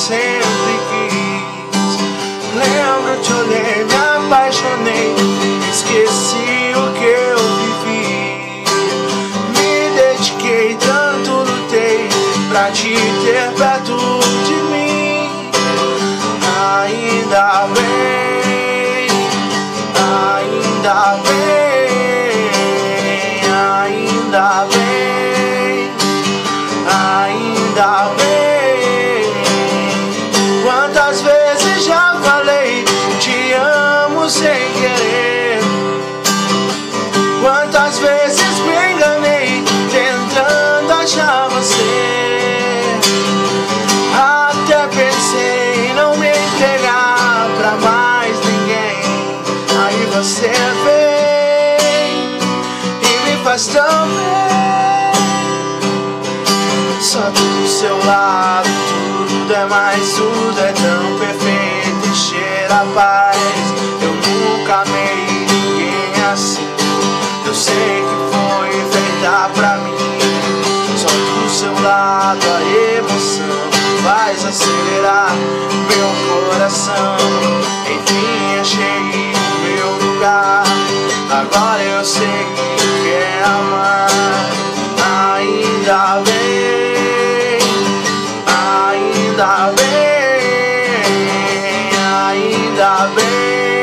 sempre quis. Lembro, te olhei, me apaixonei, esqueci o que eu vivi. Me dediquei, tanto lutei pra te ter perto de mim. Ainda bem, ainda bem, ainda bem, ainda bem. Quantas vezes já falei te amo sem querer? Quantas vezes me enganei tentando achar você? Até pensei em não me entregar pra mais ninguém. Aí você vem e me faz tão bem. Só do seu lado tudo é mais, tudo é tão perfeito e cheira a paz. Eu nunca amei ninguém assim. Eu sei que foi feita pra mim. Só do seu lado a emoção faz acelerar meu coração. Enfim achei o meu lugar. Agora eu sei que quer amar. Ainda bem, ainda bem, ainda bem.